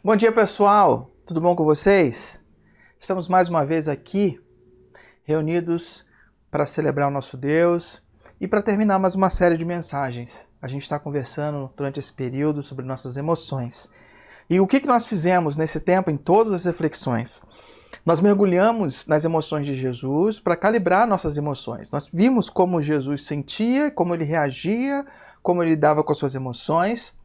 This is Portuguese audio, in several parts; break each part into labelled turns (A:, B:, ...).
A: Bom dia, pessoal! Tudo bom com vocês? Estamos mais uma vez aqui, reunidos para celebrar o nosso Deus e para terminar mais uma série de mensagens. A gente está conversando durante esse período sobre nossas emoções. E o que nós fizemos nesse tempo em todas as reflexões? Nós mergulhamos nas emoções de Jesus para calibrar nossas emoções. Nós vimos como Jesus sentia, como ele reagia, como ele lidava com as suas emoções,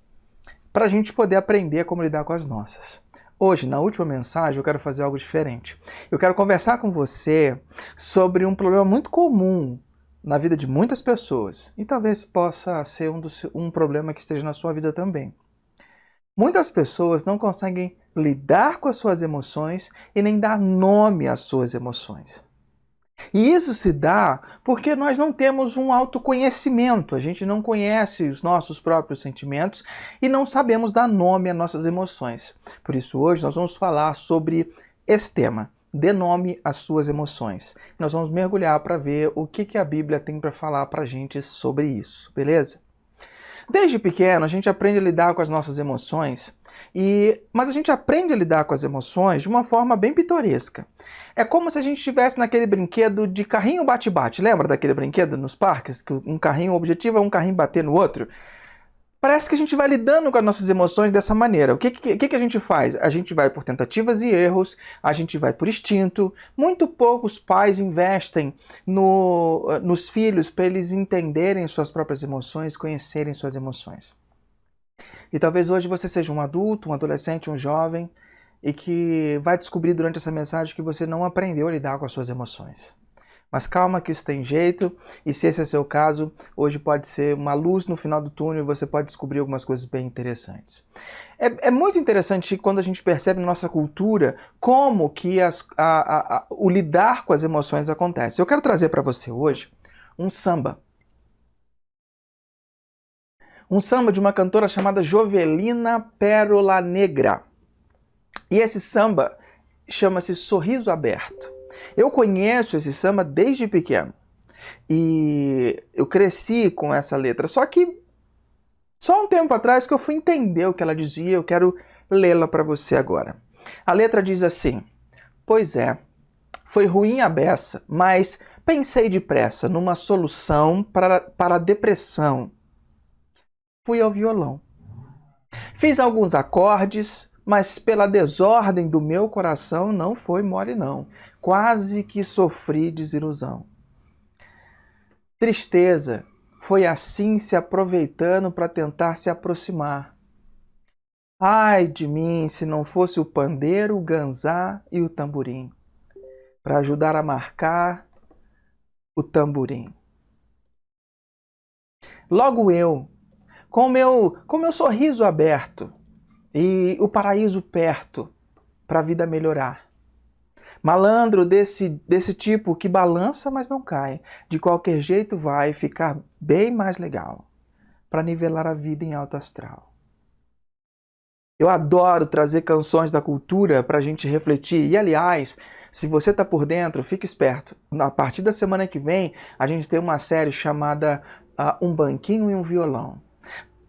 A: para a gente poder aprender como lidar com as nossas. Hoje, na última mensagem, eu quero fazer algo diferente. Eu quero conversar com você sobre um problema muito comum na vida de muitas pessoas. E talvez possa ser um problema que esteja na sua vida também. Muitas pessoas não conseguem lidar com as suas emoções e nem dar nome às suas emoções. E isso se dá porque nós não temos um autoconhecimento, a gente não conhece os nossos próprios sentimentos e não sabemos dar nome às nossas emoções. Por isso hoje nós vamos falar sobre esse tema, dê nome às suas emoções. Nós vamos mergulhar para ver o que a Bíblia tem para falar para a gente sobre isso, beleza? Desde pequeno a gente aprende a lidar com as nossas emoções, mas a gente aprende a lidar com as emoções de uma forma bem pitoresca. É como se a gente estivesse naquele brinquedo de carrinho bate-bate. Lembra daquele brinquedo nos parques? Que um carrinho, o objetivo é um carrinho bater no outro? Parece que a gente vai lidando com as nossas emoções dessa maneira. O que a gente faz? A gente vai por tentativas e erros, a gente vai por instinto. Muito poucos pais investem nos filhos para eles entenderem suas próprias emoções, conhecerem suas emoções. E talvez hoje você seja um adulto, um adolescente, um jovem, e que vai descobrir durante essa mensagem que você não aprendeu a lidar com as suas emoções. Mas calma que isso tem jeito, e se esse é seu caso, hoje pode ser uma luz no final do túnel e você pode descobrir algumas coisas bem interessantes. É muito interessante quando a gente percebe na nossa cultura como que o lidar com as emoções acontece. Eu quero trazer para você hoje um samba. Um samba de uma cantora chamada Jovelina Pérola Negra. E esse samba chama-se Sorriso Aberto. Eu conheço esse samba desde pequeno e eu cresci com essa letra, só que só um tempo atrás que eu fui entender o que ela dizia, eu quero lê-la para você agora. A letra diz assim: pois é, foi ruim a beça, mas pensei depressa numa solução para a depressão. Fui ao violão. Fiz alguns acordes, mas pela desordem do meu coração não foi mole não. Quase que sofri desilusão. Tristeza foi assim se aproveitando para tentar se aproximar. Ai de mim se não fosse o pandeiro, o ganzá e o tamborim, para ajudar a marcar o tamborim. Logo eu, com meu sorriso aberto e o paraíso perto, para a vida melhorar. Malandro desse tipo que balança, mas não cai. De qualquer jeito vai ficar bem mais legal, para nivelar a vida em alto astral. Eu adoro trazer canções da cultura para a gente refletir. E, aliás, se você está por dentro, fique esperto. A partir da semana que vem, a gente tem uma série chamada Um Banquinho e um Violão.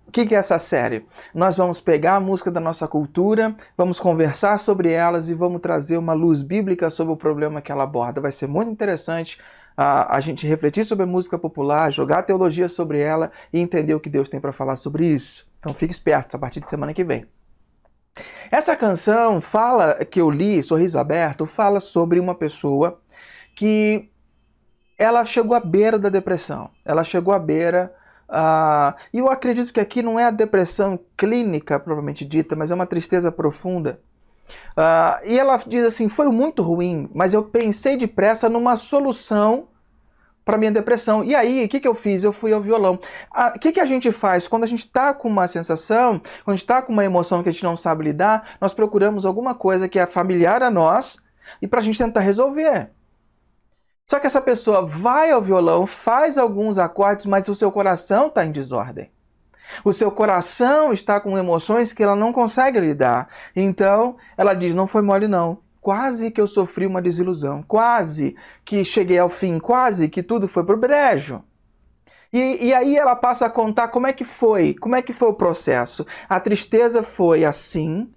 A: O que é essa série? Nós vamos pegar a música da nossa cultura, vamos conversar sobre elas e vamos trazer uma luz bíblica sobre o problema que ela aborda. Vai ser muito interessante a gente refletir sobre a música popular, jogar teologia sobre ela e entender o que Deus tem para falar sobre isso. Então fique esperto, a partir de semana que vem. Essa canção que eu li, Sorriso Aberto, fala sobre uma pessoa que ela chegou à beira da depressão. Ela chegou à beira. E eu acredito que aqui não é a depressão clínica propriamente dita, mas é uma tristeza profunda. E ela diz assim: foi muito ruim, mas eu pensei depressa numa solução para minha depressão. E aí, o que eu fiz? Eu fui ao violão. O que a gente faz? Quando a gente está com uma sensação, quando a gente está com uma emoção que a gente não sabe lidar, nós procuramos alguma coisa que é familiar a nós e para a gente tentar resolver. Só que essa pessoa vai ao violão, faz alguns acordes, mas o seu coração está em desordem. O seu coração está com emoções que ela não consegue lidar. Então, ela diz, não foi mole não. Quase que eu sofri uma desilusão. Quase que cheguei ao fim. Quase que tudo foi pro brejo. E aí ela passa a contar como é que foi o processo. A tristeza foi assim,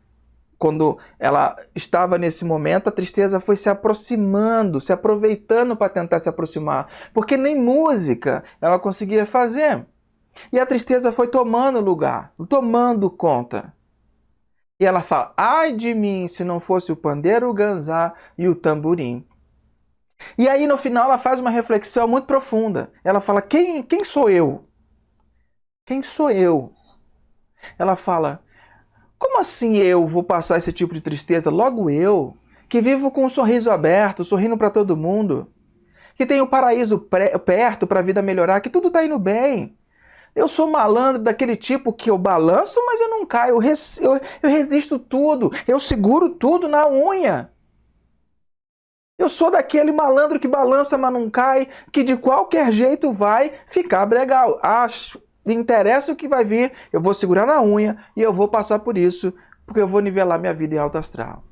A: quando ela estava nesse momento, a tristeza foi se aproximando, se aproveitando para tentar se aproximar, porque nem música ela conseguia fazer. E a tristeza foi tomando lugar, tomando conta. E ela fala, ai de mim se não fosse o pandeiro, o ganzá e o tamborim. E aí no final ela faz uma reflexão muito profunda. Ela fala, quem sou eu? Quem sou eu? Ela fala, como assim eu vou passar esse tipo de tristeza? Logo eu, que vivo com um sorriso aberto, sorrindo para todo mundo, que tenho o paraíso perto para a vida melhorar, que tudo está indo bem. Eu sou malandro daquele tipo que eu balanço, mas eu não caio. Eu resisto tudo, eu seguro tudo na unha. Eu sou daquele malandro que balança, mas não cai, que de qualquer jeito vai ficar bregal. Acho, interessa o que vai vir, eu vou segurar na unha e eu vou passar por isso, porque eu vou nivelar minha vida em alto astral.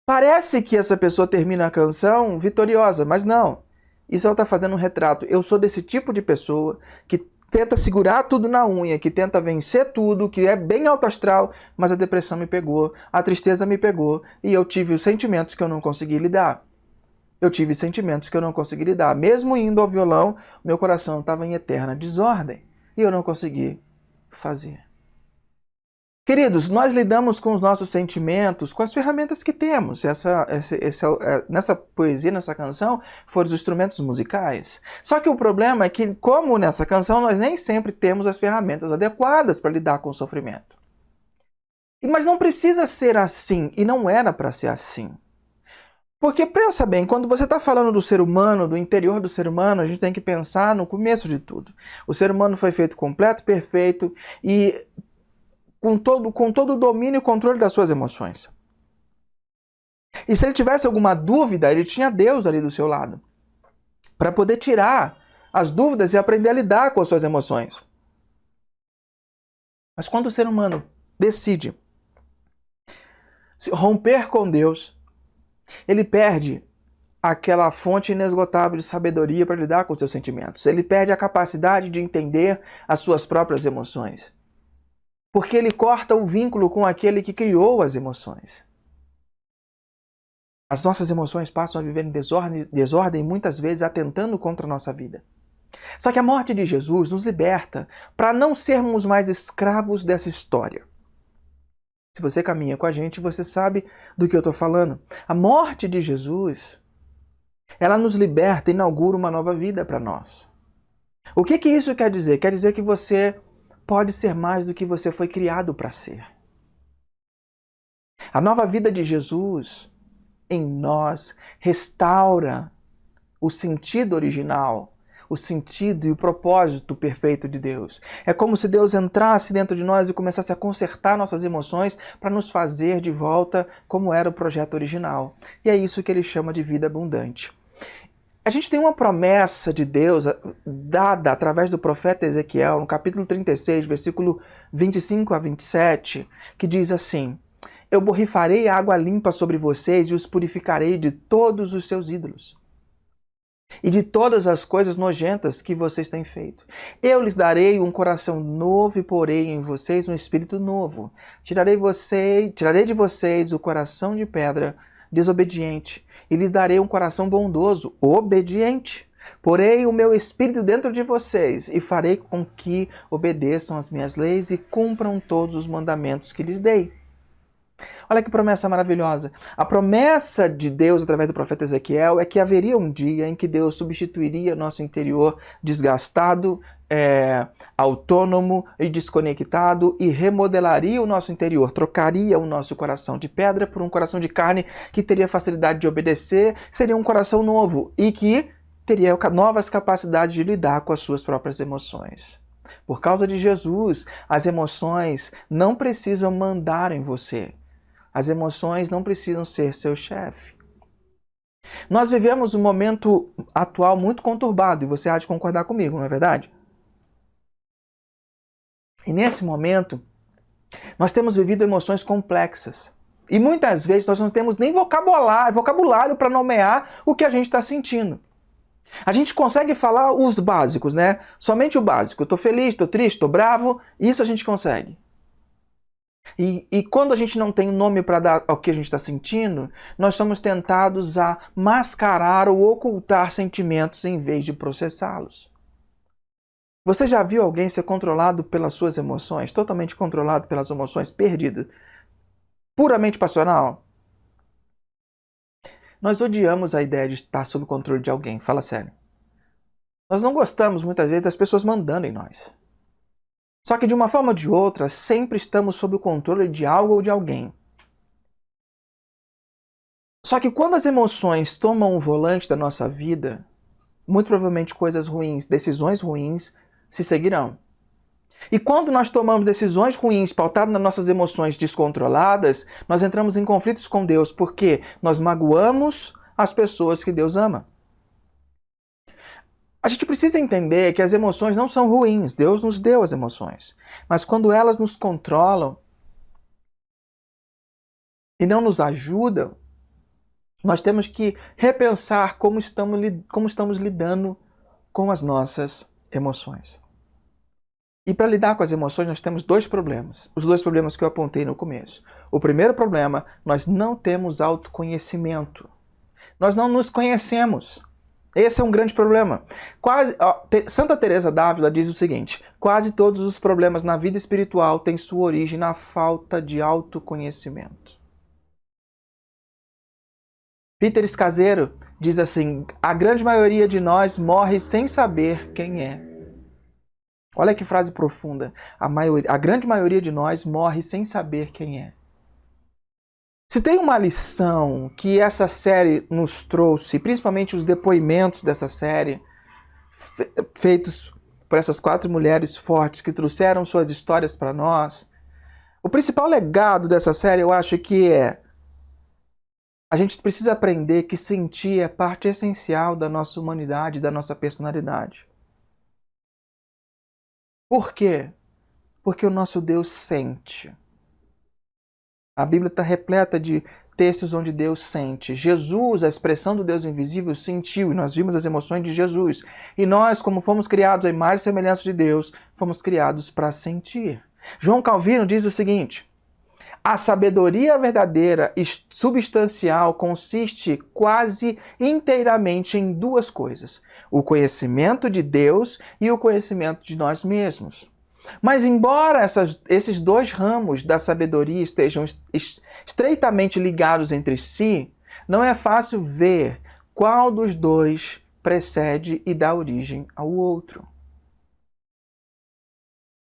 A: Parece que essa pessoa termina a canção vitoriosa, mas não. Isso ela está fazendo um retrato. Eu sou desse tipo de pessoa que tenta segurar tudo na unha, que tenta vencer tudo, que é bem alto astral, mas a depressão me pegou, a tristeza me pegou e eu tive os sentimentos que eu não consegui lidar. Eu tive sentimentos que eu não consegui lidar. Mesmo indo ao violão, meu coração estava em eterna desordem e eu não consegui fazer. Queridos, nós lidamos com os nossos sentimentos com as ferramentas que temos. Nessa poesia, nessa canção, foram os instrumentos musicais. Só que o problema é que, como nessa canção, nós nem sempre temos as ferramentas adequadas para lidar com o sofrimento. Mas não precisa ser assim, e não era para ser assim. Porque, pensa bem, quando você está falando do ser humano, do interior do ser humano, a gente tem que pensar no começo de tudo. O ser humano foi feito completo, perfeito e com todo o domínio e controle das suas emoções. E se ele tivesse alguma dúvida, ele tinha Deus ali do seu lado, para poder tirar as dúvidas e aprender a lidar com as suas emoções. Mas quando o ser humano decide se romper com Deus, ele perde aquela fonte inesgotável de sabedoria para lidar com os seus sentimentos. Ele perde a capacidade de entender as suas próprias emoções. Porque ele corta o vínculo com aquele que criou as emoções. As nossas emoções passam a viver em desordem muitas vezes atentando contra a nossa vida. Só que a morte de Jesus nos liberta para não sermos mais escravos dessa história. Se você caminha com a gente, você sabe do que eu estou falando. A morte de Jesus, ela nos liberta e inaugura uma nova vida para nós. O que isso quer dizer? Quer dizer que você pode ser mais do que você foi criado para ser. A nova vida de Jesus em nós restaura o sentido original, o sentido e o propósito perfeito de Deus. É como se Deus entrasse dentro de nós e começasse a consertar nossas emoções para nos fazer de volta como era o projeto original. E é isso que ele chama de vida abundante. A gente tem uma promessa de Deus dada através do profeta Ezequiel, no capítulo 36, versículo 25 a 27, que diz assim: eu borrifarei água limpa sobre vocês e os purificarei de todos os seus ídolos e de todas as coisas nojentas que vocês têm feito. Eu lhes darei um coração novo e porei em vocês um espírito novo. Tirarei de vocês o coração de pedra desobediente e lhes darei um coração bondoso, obediente. Porei o meu espírito dentro de vocês e farei com que obedeçam as minhas leis e cumpram todos os mandamentos que lhes dei. Olha que promessa maravilhosa. A promessa de Deus através do profeta Ezequiel é que haveria um dia em que Deus substituiria nosso interior desgastado, autônomo e desconectado e remodelaria o nosso interior, trocaria o nosso coração de pedra por um coração de carne que teria facilidade de obedecer, seria um coração novo e que teria novas capacidades de lidar com as suas próprias emoções. Por causa de Jesus, as emoções não precisam mandar em você. As emoções não precisam ser seu chefe. Nós vivemos um momento atual muito conturbado e você há de concordar comigo, não é verdade? E nesse momento, nós temos vivido emoções complexas. E muitas vezes nós não temos nem vocabulário para nomear o que a gente está sentindo. A gente consegue falar os básicos, né? Somente o básico. Eu estou feliz, estou triste, estou bravo. Isso a gente consegue. E quando a gente não tem um nome para dar ao que a gente está sentindo, nós somos tentados a mascarar ou ocultar sentimentos em vez de processá-los. Você já viu alguém ser controlado pelas suas emoções, totalmente controlado pelas emoções, perdido, puramente passional? Nós odiamos a ideia de estar sob o controle de alguém, fala sério. Nós não gostamos muitas vezes das pessoas mandando em nós. Só que de uma forma ou de outra, sempre estamos sob o controle de algo ou de alguém. Só que quando as emoções tomam o volante da nossa vida, muito provavelmente coisas ruins, decisões ruins se seguirão. E quando nós tomamos decisões ruins pautadas nas nossas emoções descontroladas, nós entramos em conflitos com Deus, porque nós magoamos as pessoas que Deus ama. A gente precisa entender que as emoções não são ruins, Deus nos deu as emoções. Mas quando elas nos controlam e não nos ajudam, nós temos que repensar como estamos lidando com as nossas emoções. E para lidar com as emoções, nós temos dois problemas. Os dois problemas que eu apontei no começo. O primeiro problema, nós não temos autoconhecimento. Nós não nos conhecemos. Esse é um grande problema. Santa Teresa d'Ávila diz o seguinte: quase todos os problemas na vida espiritual têm sua origem na falta de autoconhecimento. Peter Scazzero diz assim: a grande maioria de nós morre sem saber quem é. Olha que frase profunda. A grande maioria de nós morre sem saber quem é. Se tem uma lição que essa série nos trouxe, principalmente os depoimentos dessa série, feitos por essas 4 mulheres fortes que trouxeram suas histórias para nós, o principal legado dessa série eu acho que a gente precisa aprender que sentir é parte essencial da nossa humanidade, da nossa personalidade. Por quê? Porque o nosso Deus sente. A Bíblia está repleta de textos onde Deus sente. Jesus, a expressão do Deus invisível, sentiu, e nós vimos as emoções de Jesus. E nós, como fomos criados à imagem e semelhança de Deus, fomos criados para sentir. João Calvino diz o seguinte: a sabedoria verdadeira e substancial consiste quase inteiramente em 2 coisas: o conhecimento de Deus e o conhecimento de nós mesmos. Mas embora esses 2 ramos da sabedoria estejam estreitamente ligados entre si, não é fácil ver qual dos 2 precede e dá origem ao outro.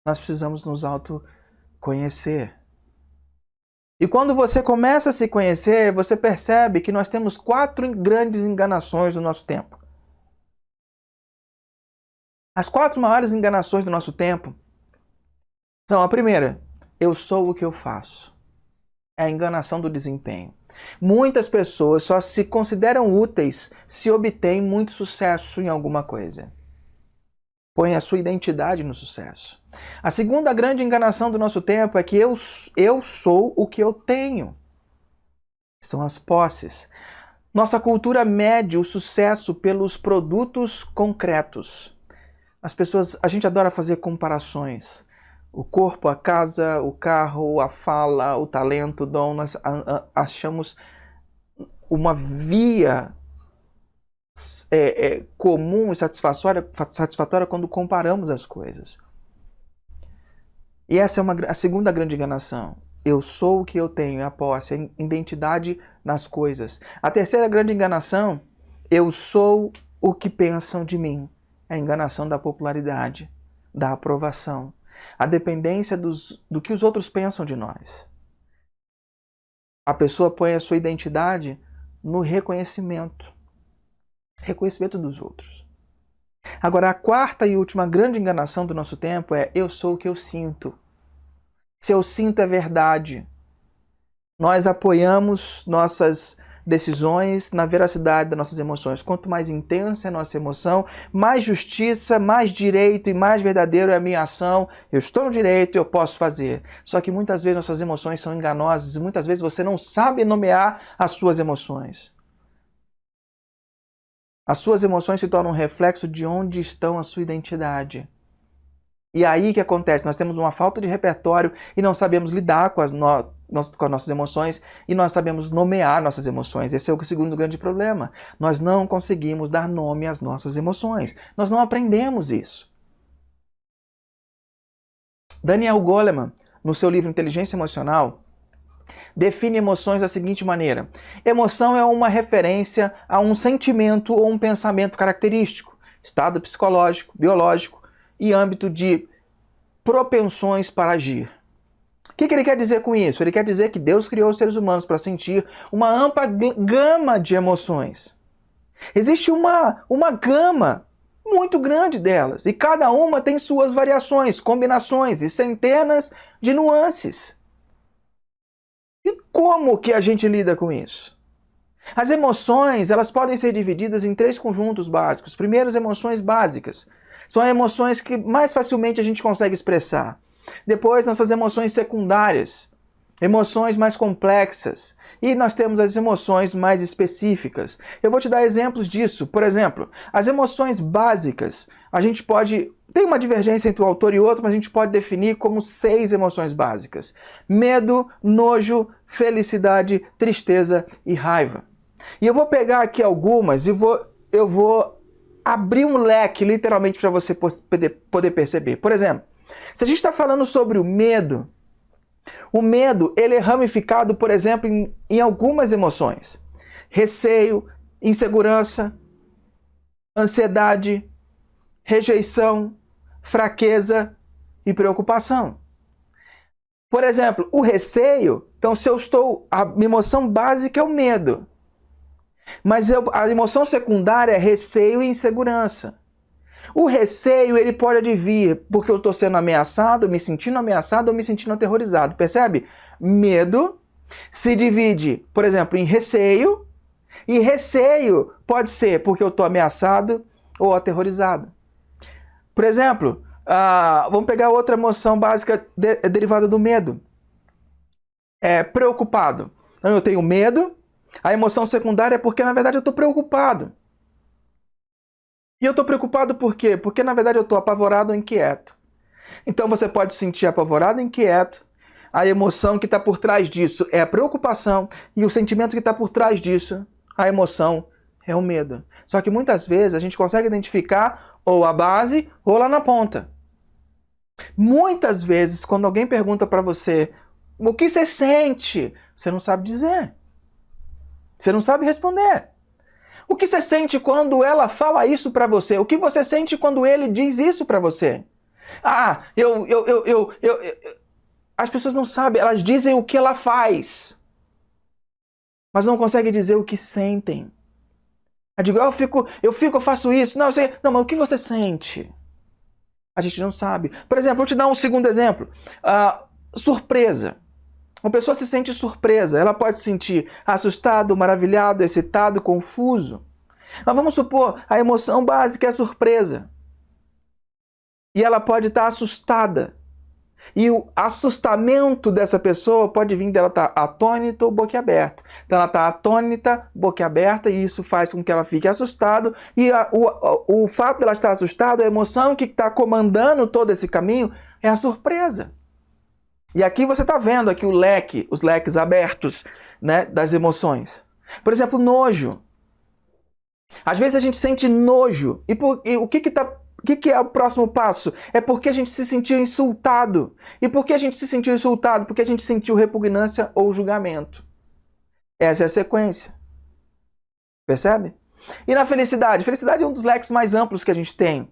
A: Nós precisamos nos autoconhecer. E quando você começa a se conhecer, você percebe que nós temos 4 grandes enganações do nosso tempo. As 4 maiores enganações do nosso tempo são: a primeira, eu sou o que eu faço. É a enganação do desempenho. Muitas pessoas só se consideram úteis se obtêm muito sucesso em alguma coisa. Põe a sua identidade no sucesso. A segunda grande enganação do nosso tempo é que eu sou o que eu tenho. São as posses. Nossa cultura mede o sucesso pelos produtos concretos. A gente adora fazer comparações. O corpo, a casa, o carro, a fala, o talento, o dom, nós achamos uma via comum e satisfatória quando comparamos as coisas. E essa é a segunda grande enganação. Eu sou o que eu tenho, é a posse, é a identidade nas coisas. A terceira grande enganação, eu sou o que pensam de mim. É a enganação da popularidade, da aprovação. A dependência do que os outros pensam de nós. A pessoa põe a sua identidade no reconhecimento dos outros. Agora, a quarta e última grande enganação do nosso tempo é: eu sou o que eu sinto. Se eu sinto é verdade. Nós apoiamos nossas decisões na veracidade das nossas emoções. Quanto mais intensa é a nossa emoção, mais justiça, mais direito e mais verdadeiro é a minha ação. Eu estou no direito, eu posso fazer. Só que muitas vezes nossas emoções são enganosas e muitas vezes você não sabe nomear as suas emoções. As suas emoções se tornam um reflexo de onde estão a sua identidade. E aí o que acontece? Nós temos uma falta de repertório e não sabemos lidar com as nossas emoções e nós sabemos nomear nossas emoções. Esse é o segundo grande problema. Nós não conseguimos dar nome às nossas emoções. Nós não aprendemos isso. Daniel Goleman, no seu livro Inteligência Emocional, define emoções da seguinte maneira: emoção é uma referência a um sentimento ou um pensamento característico, estado psicológico, biológico e âmbito de propensões para agir. O que ele quer dizer com isso? Ele quer dizer que Deus criou os seres humanos para sentir uma ampla gama de emoções. Existe uma gama muito grande delas, e cada uma tem suas variações, combinações e centenas de nuances. E como que a gente lida com isso? As emoções, elas podem ser divididas em 3 conjuntos básicos. Primeiro, as emoções básicas. São emoções que mais facilmente a gente consegue expressar. Depois, nossas emoções secundárias, emoções mais complexas. E nós temos as emoções mais específicas. Eu vou te dar exemplos disso. Por exemplo, as emoções básicas, a gente pode... Tem uma divergência entre um autor e outro, mas a gente pode definir como 6 emoções básicas: medo, nojo, felicidade, tristeza e raiva. E eu vou pegar aqui algumas e eu vou abrir um leque, literalmente, para você poder perceber. Por exemplo, se a gente está falando sobre o medo, ele é ramificado, por exemplo, em algumas emoções: receio, insegurança, ansiedade, rejeição, fraqueza e preocupação. Por exemplo, o receio, então a emoção básica é o medo. Mas a emoção secundária é receio e insegurança. O receio, ele pode advir porque eu estou sendo ameaçado, me sentindo ameaçado ou me sentindo aterrorizado. Percebe? Medo se divide, por exemplo, em receio. E receio pode ser porque eu estou ameaçado ou aterrorizado. Por exemplo, vamos pegar outra emoção básica derivada do medo. Preocupado. Então, eu tenho medo. A emoção secundária é porque, na verdade, eu estou preocupado. E eu estou preocupado por quê? Porque, na verdade, eu estou apavorado ou inquieto. Então, você pode se sentir apavorado ou inquieto. A emoção que está por trás disso é a preocupação. E o sentimento que está por trás disso, a emoção, é o medo. Só que, muitas vezes, a gente consegue identificar ou a base ou lá na ponta. Muitas vezes, quando alguém pergunta para você o que você sente, você não sabe dizer. Você não sabe responder. O que você sente quando ela fala isso para você? O que você sente quando ele diz isso para você? As pessoas não sabem, elas dizem o que ela faz, mas não conseguem dizer o que sentem. Eu digo, eu faço isso. Não, mas o que você sente? A gente não sabe. Por exemplo, vou te dar um segundo exemplo. Surpresa. Uma pessoa se sente surpresa, ela pode se sentir assustado, maravilhado, excitado, confuso. Mas vamos supor, a emoção básica é a surpresa. E ela pode estar assustada. E o assustamento dessa pessoa pode vir dela estar atônita ou boquiaberta. Então ela está atônita, boquiaberta, e isso faz com que ela fique assustada. E o fato dela estar assustada, a emoção que está comandando todo esse caminho é a surpresa. E aqui você está vendo aqui os leques abertos, né, das emoções. Por exemplo, nojo. Às vezes a gente sente nojo. E o que é o próximo passo? É porque a gente se sentiu insultado. E por que a gente se sentiu insultado? Porque a gente sentiu repugnância ou julgamento. Essa é a sequência. Percebe? E na felicidade? Felicidade é um dos leques mais amplos que a gente tem.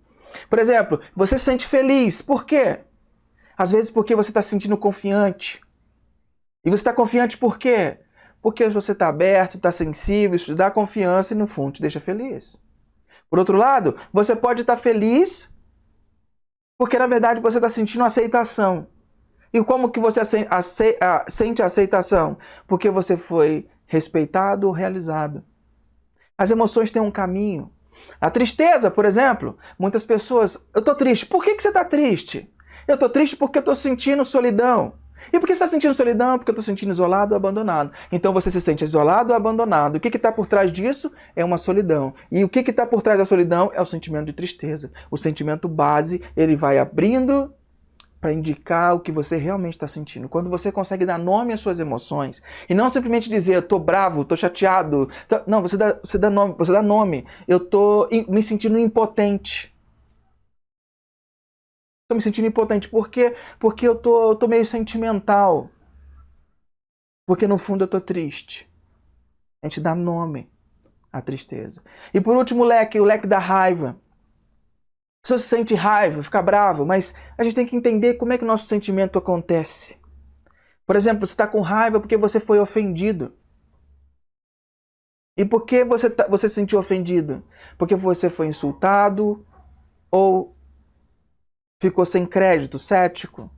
A: Por exemplo, você se sente feliz. Por quê? Às vezes porque você está se sentindo confiante. E você está confiante por quê? Porque você está aberto, está sensível, isso te dá confiança e no fundo te deixa feliz. Por outro lado, você pode estar feliz porque na verdade você está sentindo aceitação. E como que você sente a aceitação? Porque você foi respeitado ou realizado. As emoções têm um caminho. A tristeza, por exemplo, muitas pessoas... Eu estou triste. Por que você está triste? Eu estou triste porque eu estou sentindo solidão. E por que você está sentindo solidão? Porque eu estou sentindo isolado ou abandonado. Então você se sente isolado ou abandonado. O que está por trás disso? É uma solidão. E o que está por trás da solidão? É o sentimento de tristeza. O sentimento base, ele vai abrindo para indicar o que você realmente está sentindo. Quando você consegue dar nome às suas emoções, e não simplesmente dizer, eu tô bravo, tô chateado. Não, você dá nome, você dá nome. Eu tô me sentindo impotente. Tô me sentindo impotente. Por quê? Porque eu tô meio sentimental. Porque no fundo eu tô triste. A gente dá nome à tristeza. E por último, o leque da raiva. A pessoa se sente raiva, fica bravo, mas a gente tem que entender como é que o nosso sentimento acontece. Por exemplo, você está com raiva porque você foi ofendido. E por que você se sentiu ofendido? Porque você foi insultado ou ficou sem crédito, cético.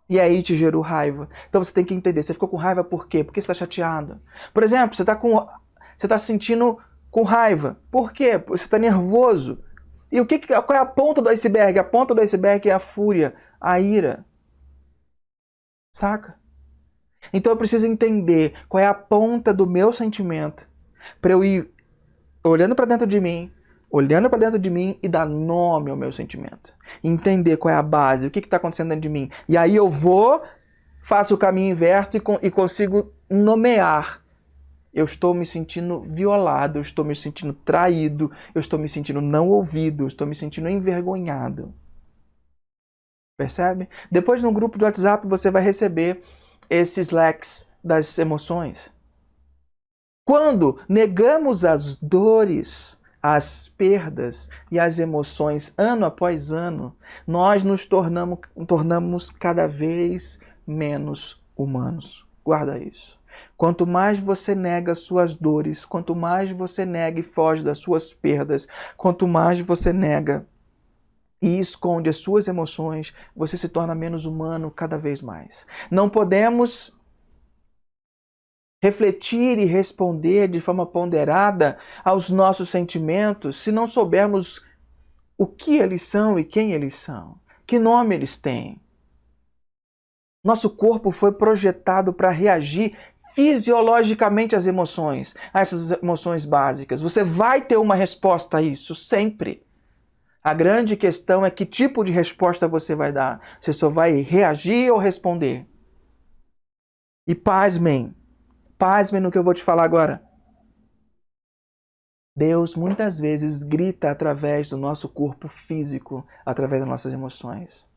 A: E aí te gerou raiva. Então você tem que entender, você ficou com raiva por quê? Porque você está chateado. Por exemplo, você está se sentindo com raiva. Por quê? Você está nervoso. E qual é a ponta do iceberg? A ponta do iceberg é a fúria, a ira. Saca? Então eu preciso entender qual é a ponta do meu sentimento para eu ir olhando para dentro de mim e dar nome ao meu sentimento. Entender qual é a base, o que está acontecendo dentro de mim. E aí eu faço o caminho inverso e consigo nomear. Eu estou me sentindo violado, eu estou me sentindo traído, eu estou me sentindo não ouvido, eu estou me sentindo envergonhado. Percebe? Depois no grupo de WhatsApp você vai receber esses leques das emoções. Quando negamos as dores, as perdas e as emoções ano após ano, nós nos tornamos cada vez menos humanos. Guarda isso. Quanto mais você nega suas dores, quanto mais você nega e foge das suas perdas, quanto mais você nega e esconde as suas emoções, você se torna menos humano cada vez mais. Não podemos refletir e responder de forma ponderada aos nossos sentimentos se não soubermos o que eles são e quem eles são, que nome eles têm. Nosso corpo foi projetado para reagir fisiologicamente às emoções, a essas emoções básicas. Você vai ter uma resposta a isso, sempre. A grande questão é que tipo de resposta você vai dar. Você só vai reagir ou responder. E pasmem no que eu vou te falar agora. Deus muitas vezes grita através do nosso corpo físico, através das nossas emoções.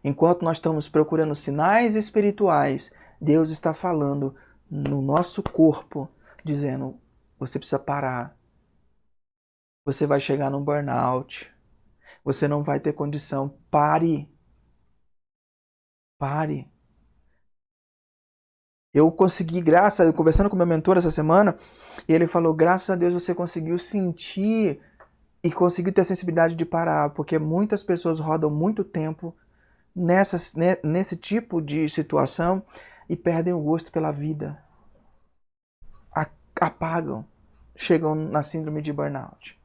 A: Enquanto nós estamos procurando sinais espirituais, Deus está falando no nosso corpo, dizendo, você precisa parar. Você vai chegar num burnout. Você não vai ter condição. Pare. Pare. Eu consegui, conversando com meu mentor essa semana, e ele falou, graças a Deus você conseguiu sentir e conseguiu ter a sensibilidade de parar, porque muitas pessoas rodam muito tempo nesse tipo de situação e perdem o gosto pela vida. Apagam. Chegam na síndrome de burnout.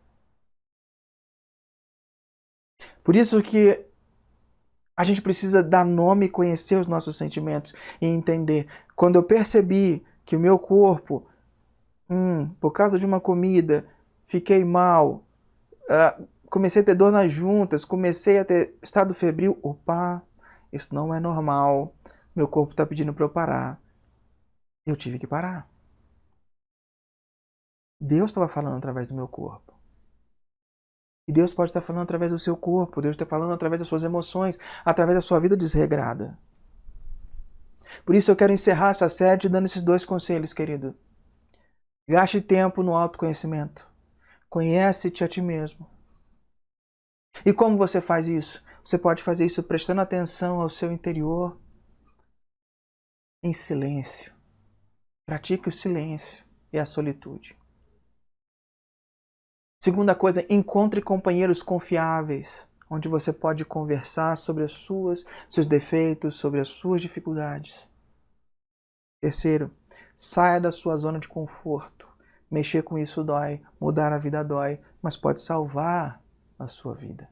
A: Por isso que a gente precisa dar nome e conhecer os nossos sentimentos e entender. Quando eu percebi que o meu corpo, por causa de uma comida, fiquei mal, comecei a ter dor nas juntas, comecei a ter estado febril, opa, isso não é normal, meu corpo está pedindo para eu parar. Eu tive que parar. Deus estava falando através do meu corpo. E Deus pode estar falando através do seu corpo, Deus está falando através das suas emoções, através da sua vida desregrada. Por isso eu quero encerrar essa série te dando esses 2 conselhos, querido. Gaste tempo no autoconhecimento. Conhece-te a ti mesmo. E como você faz isso? Você pode fazer isso prestando atenção ao seu interior em silêncio. Pratique o silêncio e a solitude. Segunda coisa, encontre companheiros confiáveis, onde você pode conversar sobre seus defeitos, sobre as suas dificuldades. Terceiro, saia da sua zona de conforto. Mexer com isso dói, mudar a vida dói, mas pode salvar a sua vida.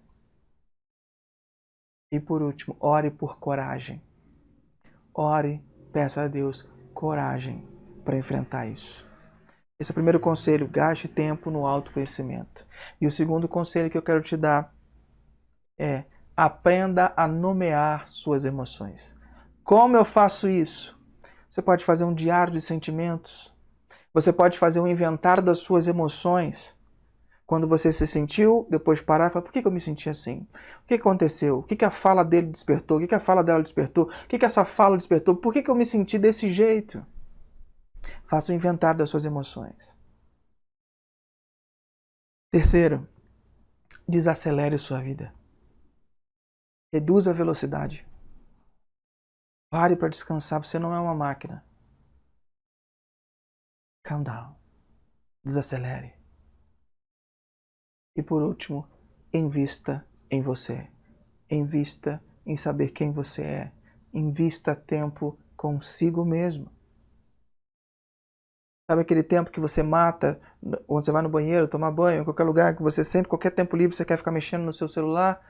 A: E por último, ore por coragem. ore, peça a Deus coragem para enfrentar isso. Esse é o primeiro conselho, gaste tempo no autoconhecimento. E o segundo conselho que eu quero te dar é: aprenda a nomear suas emoções. Como eu faço isso? Você pode fazer um diário de sentimentos. Você pode fazer um inventário das suas emoções. Quando você se sentiu, depois parar e falar: por que eu me senti assim? O que aconteceu? O que a fala dele despertou? O que a fala dela despertou? O que essa fala despertou? Por que eu me senti desse jeito? Faça um inventário das suas emoções. Terceiro, desacelere sua vida. Reduza a velocidade. Pare para descansar, você não é uma máquina. Calm down. Desacelere. E por último, invista em você. Invista em saber quem você é. Invista tempo consigo mesmo. Sabe aquele tempo que você mata quando você vai no banheiro, tomar banho, em qualquer lugar, que você sempre, qualquer tempo livre, você quer ficar mexendo no seu celular?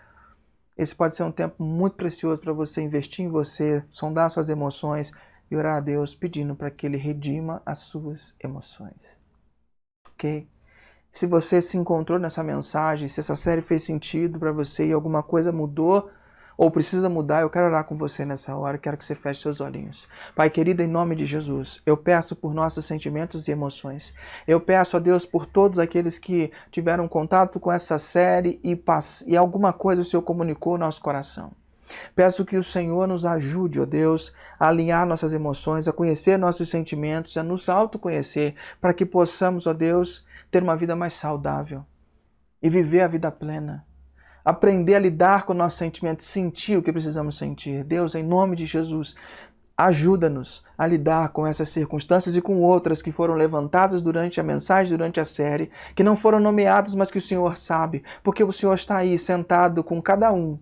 A: Esse pode ser um tempo muito precioso para você investir em você, sondar suas emoções e orar a Deus pedindo para que Ele redima as suas emoções. Ok? Se você se encontrou nessa mensagem, se essa série fez sentido para você e alguma coisa mudou ou precisa mudar, eu quero orar com você nessa hora, quero que você feche seus olhinhos. Pai querido, em nome de Jesus, eu peço por nossos sentimentos e emoções. Eu peço a Deus por todos aqueles que tiveram contato com essa série e alguma coisa o Senhor comunicou no nosso coração. Peço que o Senhor nos ajude, ó Deus, a alinhar nossas emoções, a conhecer nossos sentimentos, a nos autoconhecer, para que possamos, ó Deus, ter uma vida mais saudável e viver a vida plena. Aprender a lidar com nossos sentimentos, sentir o que precisamos sentir. Deus, em nome de Jesus, ajuda-nos a lidar com essas circunstâncias e com outras que foram levantadas durante a mensagem, durante a série, que não foram nomeadas, mas que o Senhor sabe, porque o Senhor está aí sentado com cada um.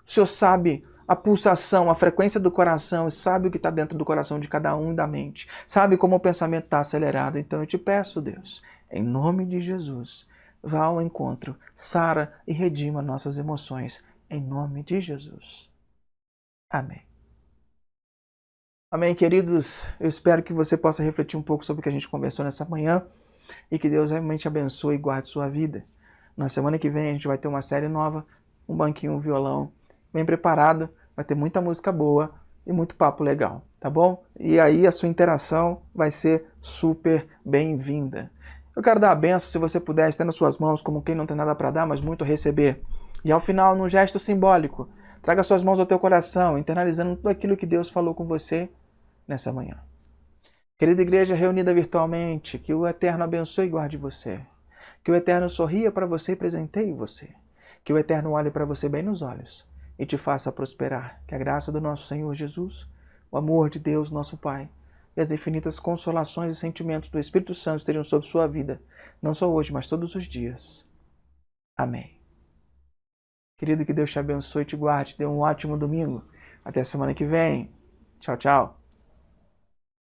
A: O Senhor sabe a pulsação, a frequência do coração, e sabe o que está dentro do coração de cada um e da mente. Sabe como o pensamento está acelerado. Então eu te peço, Deus, em nome de Jesus, vá ao encontro, sara e redima nossas emoções, em nome de Jesus. Amém. Amém, queridos. Eu espero que você possa refletir um pouco sobre o que a gente conversou nessa manhã e que Deus realmente abençoe e guarde sua vida. Na semana que vem a gente vai ter uma série nova, um banquinho, um violão, bem preparado, vai ter muita música boa e muito papo legal, tá bom? E aí a sua interação vai ser super bem-vinda. Eu quero dar a benção, se você puder, estenda nas suas mãos como quem não tem nada para dar, mas muito a receber. E ao final, num gesto simbólico, traga suas mãos ao teu coração, internalizando tudo aquilo que Deus falou com você nessa manhã. Querida igreja reunida virtualmente, que o Eterno abençoe e guarde você. Que o Eterno sorria para você e presenteie você. Que o Eterno olhe para você bem nos olhos e te faça prosperar. Que a graça do nosso Senhor Jesus, o amor de Deus, nosso Pai, e as infinitas consolações e sentimentos do Espírito Santo estejam sobre sua vida, não só hoje, mas todos os dias. Amém. Querido, que Deus te abençoe e te guarde. Dê um ótimo domingo. Até a semana que vem. Tchau, tchau.